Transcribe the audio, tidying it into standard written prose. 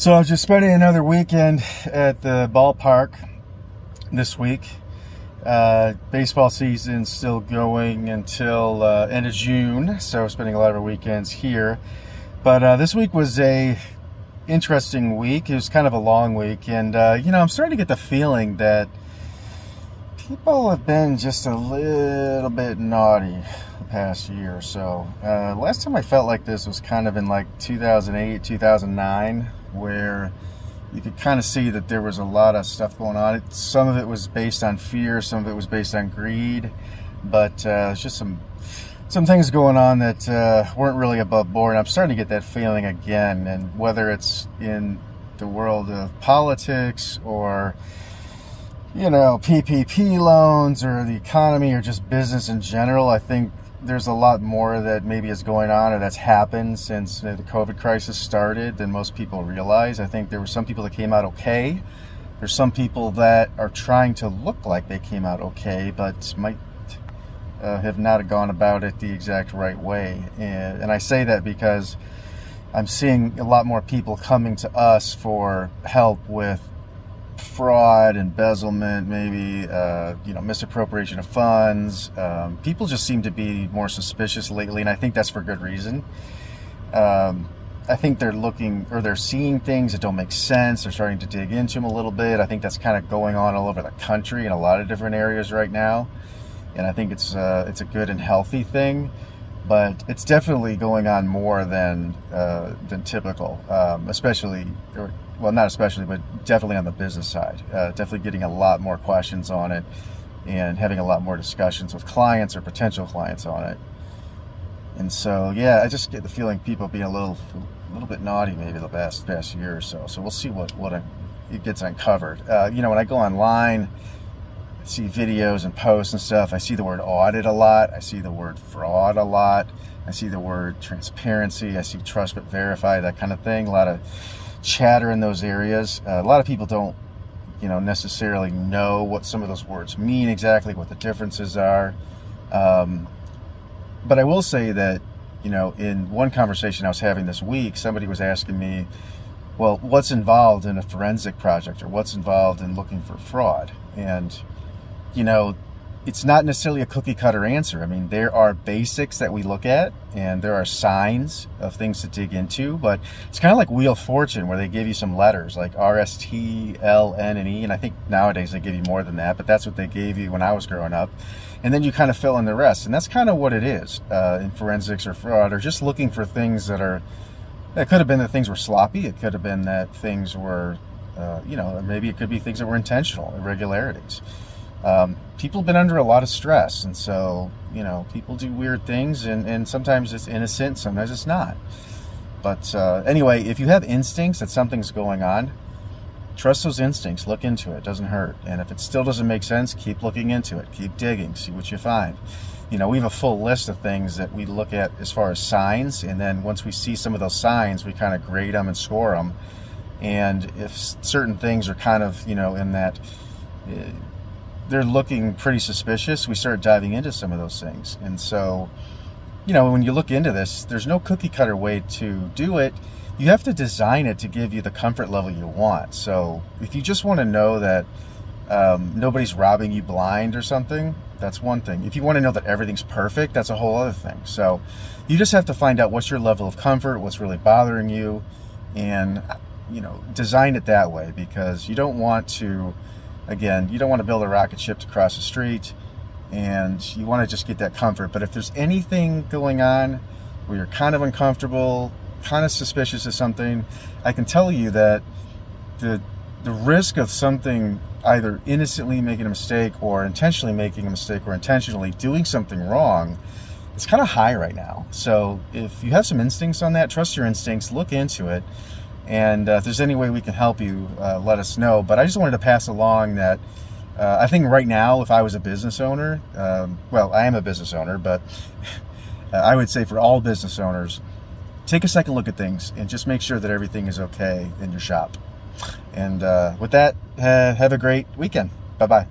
So I was just spending another weekend at the ballpark this week. Baseball season's still going until end of June, so spending a lot of our weekends here. But this week was a interesting week. It was kind of a long week, and I'm starting to get the feeling that people have been just a little bit naughty the past year or so. Last time I felt like this was kind of in like 2008, 2009, where you could kind of see that there was a lot of stuff going on. Some of it was based on fear, some of it was based on greed, but it's just some things going on that weren't really above board. And I'm starting to get that feeling again, and whether it's in the world of politics or PPP loans or the economy or just business in general, I think there's a lot more that maybe is going on or that's happened since the COVID crisis started than most people realize. I think there were some people that came out okay. There's some people that are trying to look like they came out okay, but might have not gone about it the exact right way. And I say that because I'm seeing a lot more people coming to us for help with fraud, embezzlement, maybe misappropriation of funds. People just seem to be more suspicious lately, and I think that's for good reason. I think they're looking, or they're seeing things that don't make sense. They're starting to dig into them a little bit. I think that's kind of going on all over the country in a lot of different areas right now, and I think it's a good and healthy thing. But it's definitely going on more than typical, especially, well, not especially, but definitely on the business side. Definitely getting a lot more questions on it and having a lot more discussions with clients or potential clients on it. And so, yeah, I just get the feeling people being a little bit naughty maybe the past year or so. So we'll see what it gets uncovered. When I go online, I see videos and posts and stuff, I see the word audit a lot. I see the word fraud a lot. I see the word transparency. I see trust but verify, that kind of thing. A lot of chatter in those areas. A lot of people don't, necessarily know what some of those words mean exactly, what the differences are. But I will say that, in one conversation I was having this week, somebody was asking me, well, what's involved in a forensic project, or what's involved in looking for fraud? And it's not necessarily a cookie cutter answer. I mean, there are basics that we look at, and there are signs of things to dig into, but it's kind of like Wheel of Fortune, where they give you some letters like R, S, T, L, N, and E. And I think nowadays they give you more than that, but that's what they gave you when I was growing up. And then you kind of fill in the rest. And that's kind of what it is in forensics or fraud, or just looking for things that could have been that things were sloppy. It could have been that things were, maybe it could be things that were intentional, irregularities. People have been under a lot of stress, and so people do weird things, and sometimes it's innocent, sometimes it's not. But anyway, if you have instincts that something's going on, trust those instincts, look into it. It doesn't hurt. And if it still doesn't make sense, keep looking into it, keep digging, see what you find. We have a full list of things that we look at as far as signs, and then once we see some of those signs, we kind of grade them and score them. And if certain things are kind of in that they're looking pretty suspicious, we start diving into some of those things. And so, when you look into this, there's no cookie cutter way to do it. You have to design it to give you the comfort level you want. So if you just want to know that nobody's robbing you blind or something, that's one thing. If you want to know that everything's perfect, that's a whole other thing. So you just have to find out what's your level of comfort, what's really bothering you, and design it that way, because you don't want to, again, you don't want to build a rocket ship to cross the street, and you want to just get that comfort. But if there's anything going on where you're kind of uncomfortable, kind of suspicious of something, I can tell you that the risk of something either innocently making a mistake or intentionally making a mistake or intentionally doing something wrong, it's kind of high right now. So if you have some instincts on that, trust your instincts, look into it. And if there's any way we can help you, let us know. But I just wanted to pass along that I think right now, if I was a business owner, well, I am a business owner, but I would say for all business owners, take a second look at things and just make sure that everything is okay in your shop. And with that, have a great weekend. Bye-bye.